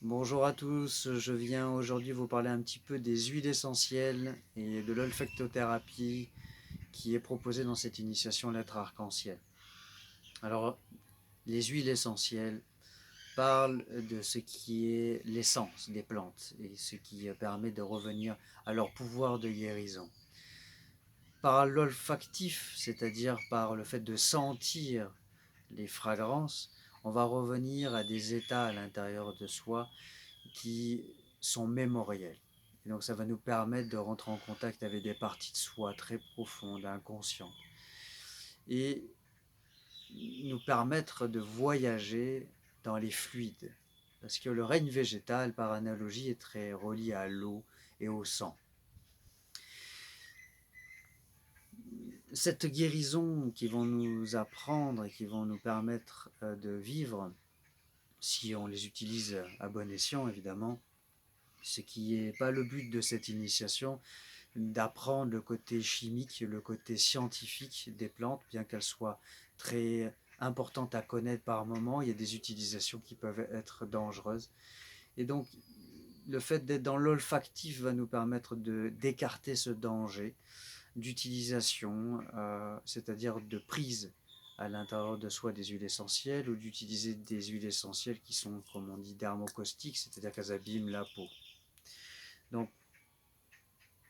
Bonjour à tous, je viens aujourd'hui vous parler un petit peu des huiles essentielles et de l'olfactothérapie qui est proposée dans cette initiation lettre arc-en-ciel. Alors, les huiles essentielles parlent de ce qui est l'essence des plantes et ce qui permet de revenir à leur pouvoir de guérison. Par l'olfactif, c'est-à-dire par le fait de sentir les fragrances, on va revenir à des états à l'intérieur de soi qui sont mémoriels. Et donc ça va nous permettre de rentrer en contact avec des parties de soi très profondes, inconscientes. Et nous permettre de voyager dans les fluides. Parce que le règne végétal, par analogie, est très relié à l'eau et au sang. Cette guérison qui vont nous apprendre et qui vont nous permettre de vivre, si on les utilise à bon escient évidemment, ce qui n'est pas le but de cette initiation, d'apprendre le côté chimique, le côté scientifique des plantes, bien qu'elles soient très importantes à connaître par moment. Il y a des utilisations qui peuvent être dangereuses. Et donc, le fait d'être dans l'olfactif va nous permettre d'écarter ce danger d'utilisation, c'est-à-dire de prise à l'intérieur de soi des huiles essentielles ou d'utiliser des huiles essentielles qui sont, comme on dit, dermocaustiques, c'est-à-dire qu'elles abîment la peau. Donc,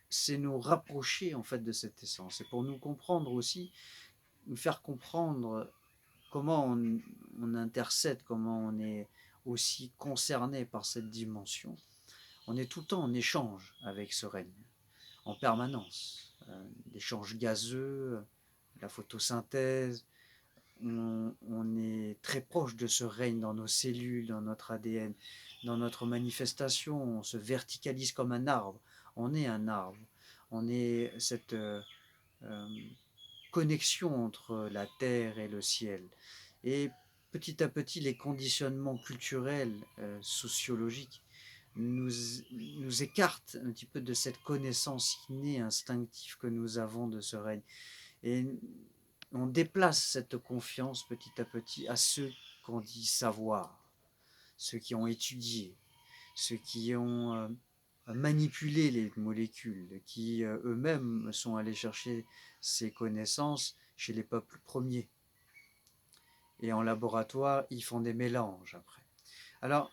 c'est nous rapprocher en fait de cette essence. Et pour nous comprendre aussi, nous faire comprendre comment on intercède, comment on est aussi concerné par cette dimension. On est tout le temps en échange avec ce règne, en permanence. L'échange gazeux, la photosynthèse, on est très proche de ce règne dans nos cellules, dans notre ADN, dans notre manifestation. On se verticalise comme un arbre. On est un arbre. On est cette euh, connexion entre la terre et le ciel. Et petit à petit, les conditionnements culturels, sociologiques, nous, nous écartent un petit peu de cette connaissance innée, instinctive que nous avons de ce règne. Et on déplace cette confiance petit à petit à ceux qu'on dit savoir, ceux qui ont étudié, ceux qui ont manipulé les molécules, qui eux-mêmes sont allés chercher ces connaissances chez les peuples premiers. Et en laboratoire, ils font des mélanges après. Alors,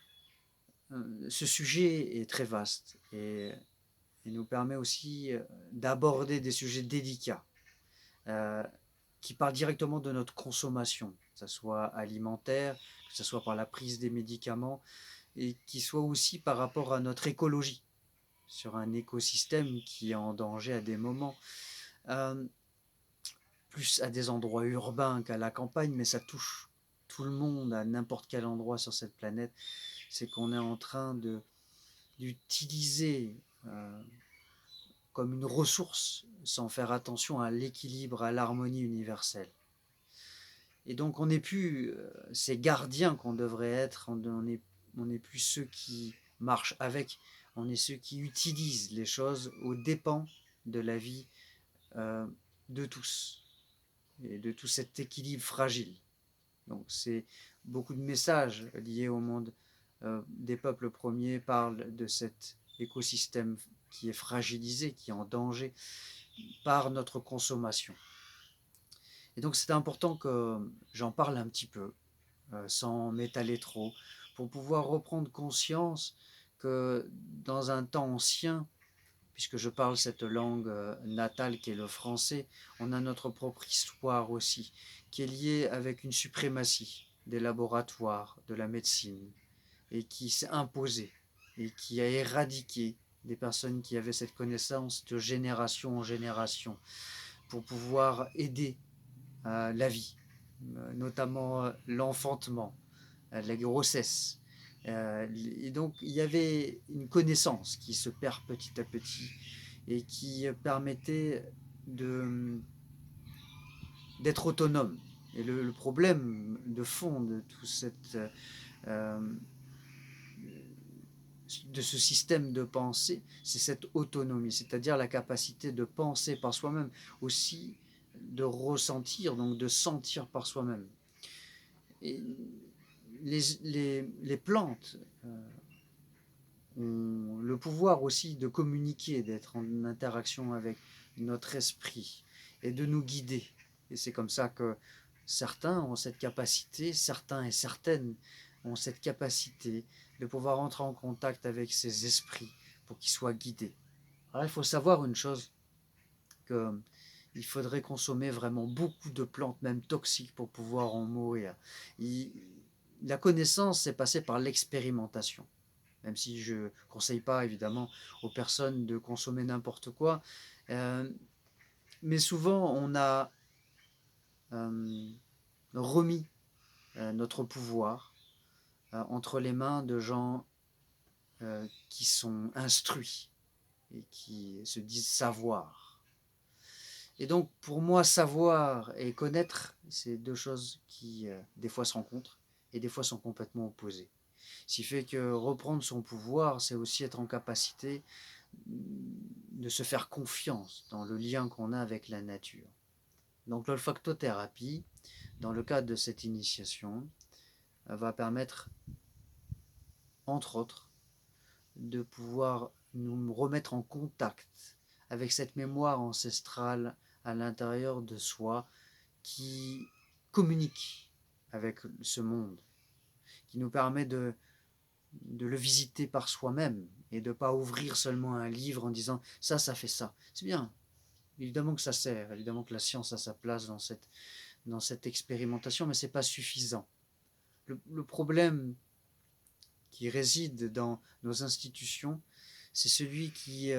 ce sujet est très vaste et nous permet aussi d'aborder des sujets délicats euh, qui parlent directement de notre consommation, que ce soit alimentaire, que ce soit par la prise des médicaments, et qui soit aussi par rapport à notre écologie, sur un écosystème qui est en danger à des moments, euh, plus à des endroits urbains qu'à la campagne, mais ça touche tout le monde à n'importe quel endroit sur cette planète. C'est qu'on est en train d'utiliser comme une ressource sans faire attention à l'équilibre, à l'harmonie universelle. Et donc on n'est plus ces gardiens qu'on devrait être, on est plus ceux qui marchent avec, on est ceux qui utilisent les choses aux dépens de la vie euh, de tous et de tout cet équilibre fragile. Donc c'est beaucoup de messages liés au monde des peuples premiers parlent de cet écosystème qui est fragilisé, qui est en danger par notre consommation. Et donc c'est important que j'en parle un petit peu, sans m'étaler trop, pour pouvoir reprendre conscience que dans un temps ancien, puisque je parle cette langue natale qui est le français, on a notre propre histoire aussi, qui est liée avec une suprématie des laboratoires, de la médecine, et qui s'est imposée, et qui a éradiqué des personnes qui avaient cette connaissance de génération en génération, pour pouvoir aider la vie, notamment l'enfantement, la grossesse. Et donc il y avait une connaissance qui se perd petit à petit et qui permettait de, d'être autonome. Et le problème de fond de tout cette, euh, de ce système de pensée, c'est cette autonomie, c'est-à-dire la capacité de penser par soi-même, aussi de ressentir, donc de sentir par soi-même. Et les plantes le pouvoir aussi de communiquer, d'être en interaction avec notre esprit et de nous guider. Et c'est comme ça que certains ont cette capacité, certains et certaines ont cette capacité de pouvoir entrer en contact avec ces esprits pour qu'ils soient guidés. Alors il faut savoir une chose, que il faudrait consommer vraiment beaucoup de plantes, même toxiques, pour pouvoir en mourir. Il- la connaissance, c'est passé par l'expérimentation. Même si je ne conseille pas évidemment aux personnes de consommer n'importe quoi. Euh, mais souvent, on a euh, remis notre pouvoir entre les mains de gens qui sont instruits et qui se disent savoir. Et donc, pour moi, savoir et connaître, c'est deux choses qui, des fois, se rencontrent et des fois sont complètement opposées. Ce qui fait que reprendre son pouvoir, c'est aussi être en capacité de se faire confiance dans le lien qu'on a avec la nature. Donc l'olfactothérapie, dans le cadre de cette initiation, va permettre, entre autres, de pouvoir nous remettre en contact avec cette mémoire ancestrale à l'intérieur de soi qui communique avec ce monde, qui nous permet de le visiter par soi-même et de ne pas ouvrir seulement un livre en disant ça fait ça. C'est bien, évidemment que ça sert, évidemment que la science a sa place dans cette expérimentation, mais ce n'est pas suffisant. Le problème qui réside dans nos institutions, c'est celui qui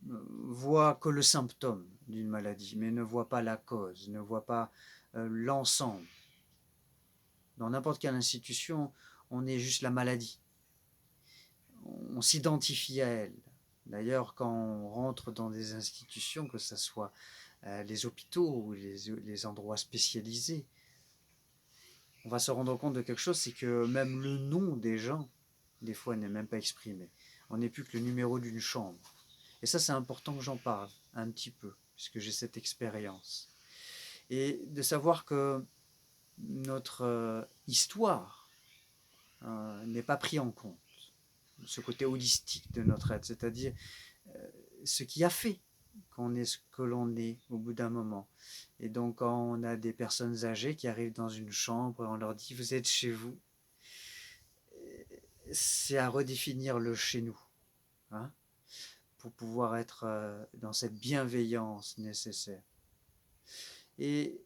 voit que le symptôme d'une maladie, mais ne voit pas la cause, ne voit pas l'ensemble. Dans n'importe quelle institution, on est juste la maladie. On s'identifie à elle. D'ailleurs, quand on rentre dans des institutions, que ce soit les hôpitaux ou les endroits spécialisés, on va se rendre compte de quelque chose, c'est que même le nom des gens, des fois, n'est même pas exprimé. On n'est plus que le numéro d'une chambre. Et ça, c'est important que j'en parle un petit peu, puisque j'ai cette expérience. Et de savoir que notre histoire n'est pas prise en compte. Ce côté holistique de notre être, c'est-à-dire ce qui a fait qu'on est ce que l'on est au bout d'un moment. Et donc quand on a des personnes âgées qui arrivent dans une chambre et on leur dit vous êtes chez vous, c'est à redéfinir le chez nous, hein, pour pouvoir être dans cette bienveillance nécessaire. Et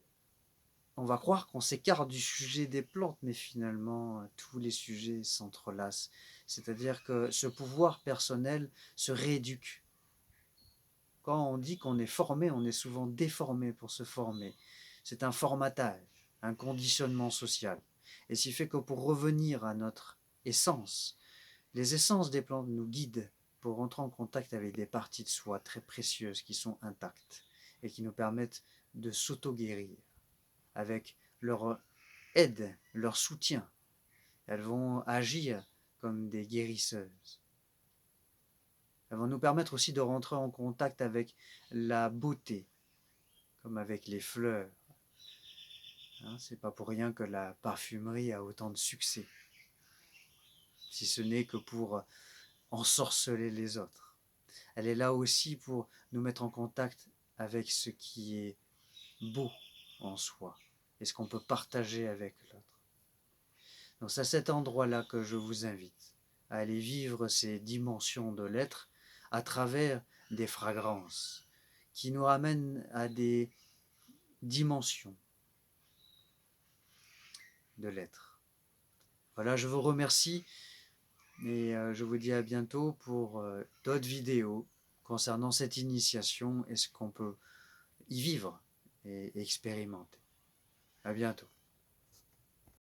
on va croire qu'on s'écarte du sujet des plantes, mais finalement tous les sujets s'entrelacent. C'est-à-dire que ce pouvoir personnel se rééduque. Quand on dit qu'on est formé, on est souvent déformé pour se former. C'est un formatage, un conditionnement social. Et ce qui fait que pour revenir à notre essence, les essences des plantes nous guident pour rentrer en contact avec des parties de soi très précieuses qui sont intactes et qui nous permettent de s'auto-guérir avec leur aide, leur soutien. Elles vont agir comme des guérisseuses. Elles vont nous permettre aussi de rentrer en contact avec la beauté, comme avec les fleurs. Hein, c'est pas pour rien que la parfumerie a autant de succès, si ce n'est que pour ensorceler les autres. Elle est là aussi pour nous mettre en contact avec ce qui est beau en soi et ce qu'on peut partager avec l'autre. Donc c'est à cet endroit-là que je vous invite à aller vivre ces dimensions de l'être à travers des fragrances qui nous ramènent à des dimensions de l'être. Voilà, je vous remercie et je vous dis à bientôt pour d'autres vidéos concernant cette initiation et ce qu'on peut y vivre et expérimenter. À bientôt.